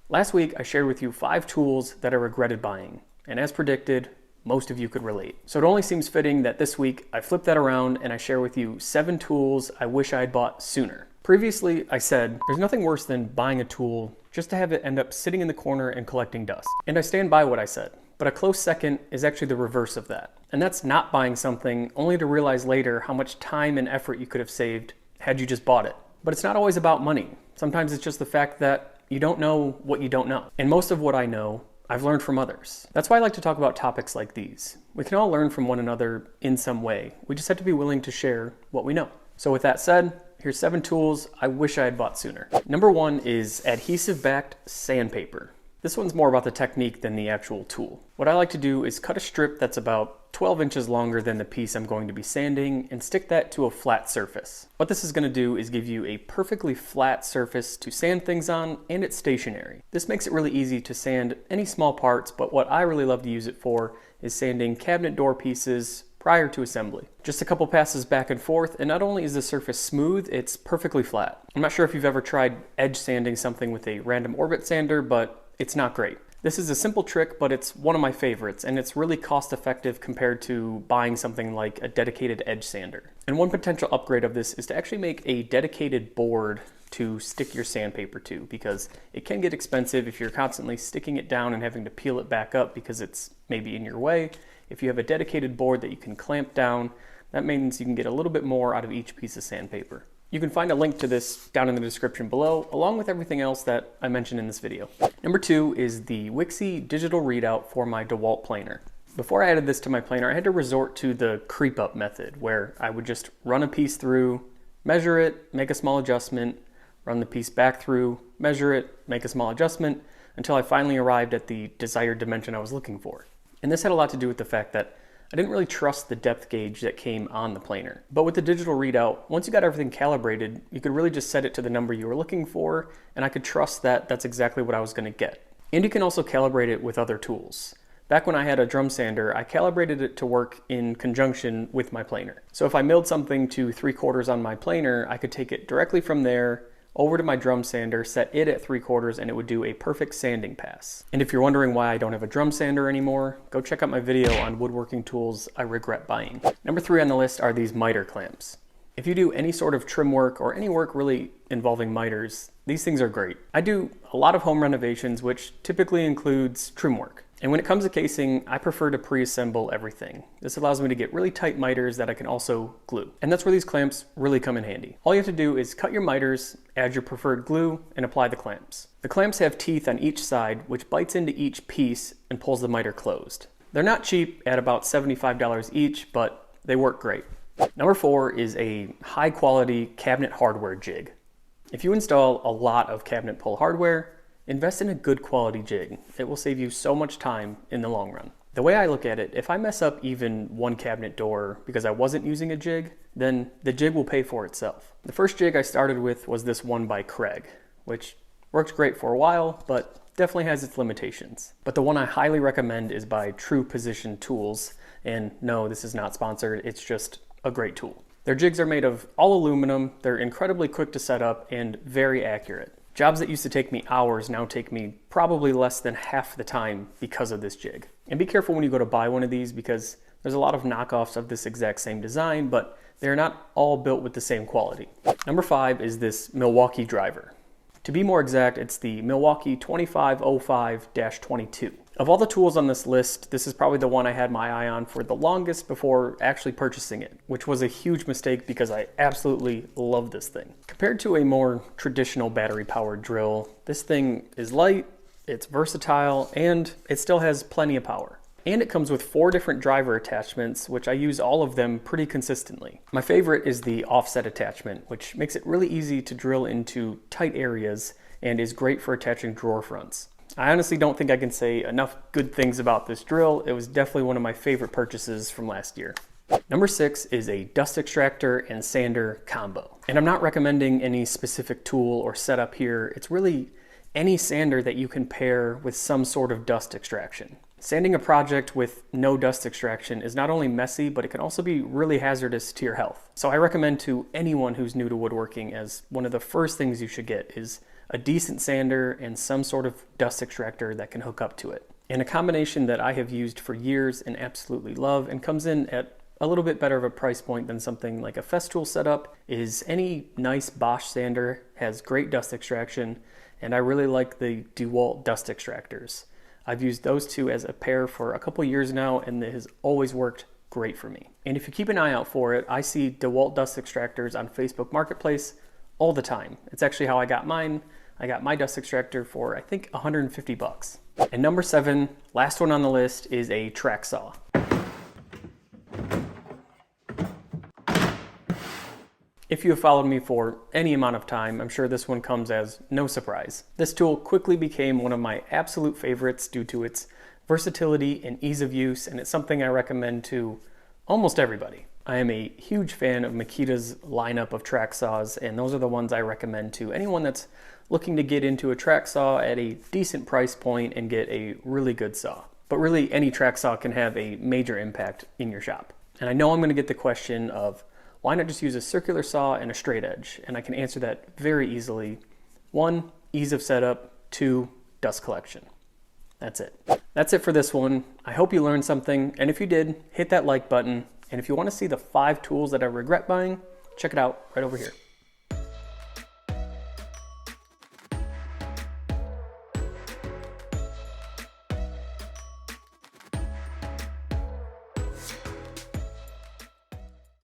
Last week, I shared with you 5 tools that I regretted buying, and as predicted, most of you could relate. So it only seems fitting that this week I flip that around and I share with you 7 tools I wish I had bought sooner. Previously, I said there's nothing worse than buying a tool just to have it end up sitting in the corner and collecting dust. And I stand by what I said. But a close second is actually the reverse of that. And that's not buying something only to realize later how much time and effort you could have saved had you just bought it. But it's not always about money. Sometimes it's just the fact that you don't know what you don't know. And most of what I know, I've learned from others. That's why I like to talk about topics like these. We can all learn from one another in some way. We just have to be willing to share what we know. So with that said, here's 7 tools I wish I had bought sooner. Number 1 is adhesive-backed sandpaper. This one's more about the technique than the actual tool. What I like to do is cut a strip that's about 12 inches longer than the piece I'm going to be sanding and stick that to a flat surface. What this is going to do is give you a perfectly flat surface to sand things on, and it's stationary. This makes it really easy to sand any small parts, but what I really love to use it for is sanding cabinet door pieces prior to assembly. Just a couple passes back and forth, and not only is the surface smooth, it's perfectly flat. I'm not sure if you've ever tried edge sanding something with a random orbit sander, but it's not great. This is a simple trick, but it's one of my favorites, and it's really cost effective compared to buying something like a dedicated edge sander. And one potential upgrade of this is to actually make a dedicated board to stick your sandpaper to, because it can get expensive if you're constantly sticking it down and having to peel it back up because it's maybe in your way. If you have a dedicated board that you can clamp down, that means you can get a little bit more out of each piece of sandpaper. You can find a link to this down in the description below, along with everything else that I mentioned in this video. Number 2 is the Wixey digital readout for my DeWalt planer. Before I added this to my planer, I had to resort to the creep up method, where I would just run a piece through, measure it, make a small adjustment, run the piece back through, measure it, make a small adjustment, until I finally arrived at the desired dimension I was looking for. And this had a lot to do with the fact that I didn't really trust the depth gauge that came on the planer. But with the digital readout, once you got everything calibrated, you could really just set it to the number you were looking for, and I could trust that that's exactly what I was going to get. And you can also calibrate it with other tools. Back when I had a drum sander, I calibrated it to work in conjunction with my planer. So if I milled something to 3/4 on my planer, I could take it directly from there over to my drum sander, set it at 3/4, and it would do a perfect sanding pass. And if you're wondering why I don't have a drum sander anymore, go check out my video on woodworking tools I regret buying. Number 3 on the list are these miter clamps. If you do any sort of trim work or any work really involving miters, these things are great. I do a lot of home renovations, which typically includes trim work. And when it comes to casing, I prefer to pre-assemble everything. This allows me to get really tight miters that I can also glue. And that's where these clamps really come in handy. All you have to do is cut your miters, add your preferred glue, and apply the clamps. The clamps have teeth on each side, which bites into each piece and pulls the miter closed. They're not cheap, at about $75 each, but they work great. Number 4 is a high quality cabinet hardware jig. If you install a lot of cabinet pull hardware, invest in a good quality jig. It will save you so much time in the long run. The way I look at it, if I mess up even one cabinet door because I wasn't using a jig, then the jig will pay for itself. The first jig I started with was this one by Craig, which worked great for a while, but definitely has its limitations. But the one I highly recommend is by True Position Tools, and no, this is not sponsored, it's just a great tool. Their jigs are made of all aluminum, they're incredibly quick to set up and very accurate. Jobs that used to take me hours now take me probably less than half the time because of this jig. And be careful when you go to buy one of these, because there's a lot of knockoffs of this exact same design, but they're not all built with the same quality. Number 5 is this Milwaukee driver. To be more exact, it's the Milwaukee 2505-22. Of all the tools on this list, this is probably the one I had my eye on for the longest before actually purchasing it, which was a huge mistake because I absolutely love this thing. Compared to a more traditional battery-powered drill, this thing is light, it's versatile, and it still has plenty of power. And it comes with 4 different driver attachments, which I use all of them pretty consistently. My favorite is the offset attachment, which makes it really easy to drill into tight areas and is great for attaching drawer fronts. I honestly don't think I can say enough good things about this drill. It was definitely one of my favorite purchases from last year. Number 6 is a dust extractor and sander combo. And I'm not recommending any specific tool or setup here. It's really any sander that you can pair with some sort of dust extraction. Sanding a project with no dust extraction is not only messy, but it can also be really hazardous to your health. So I recommend to anyone who's new to woodworking, as one of the first things you should get is a decent sander, and some sort of dust extractor that can hook up to it. And a combination that I have used for years and absolutely love, and comes in at a little bit better of a price point than something like a Festool setup, is any nice Bosch sander has great dust extraction, and I really like the DeWalt dust extractors. I've used those two as a pair for a couple years now, and it has always worked great for me. And if you keep an eye out for it, I see DeWalt dust extractors on Facebook Marketplace all the time. It's actually how I got mine. I got my dust extractor for, I think, 150 bucks. And number 7, last one on the list, is a track saw. If you have followed me for any amount of time, I'm sure this one comes as no surprise. This tool quickly became one of my absolute favorites due to its versatility and ease of use, and it's something I recommend to almost everybody. I am a huge fan of Makita's lineup of track saws, and those are the ones I recommend to anyone that's looking to get into a track saw at a decent price point and get a really good saw. But really, any track saw can have a major impact in your shop. And I know I'm going to get the question of, why not just use a circular saw and a straight edge? And I can answer that very easily. 1, ease of setup. 2, dust collection. That's it. That's it for this one. I hope you learned something, and if you did, hit that like button. And if you want to see the 5 tools that I regret buying, check it out right over here.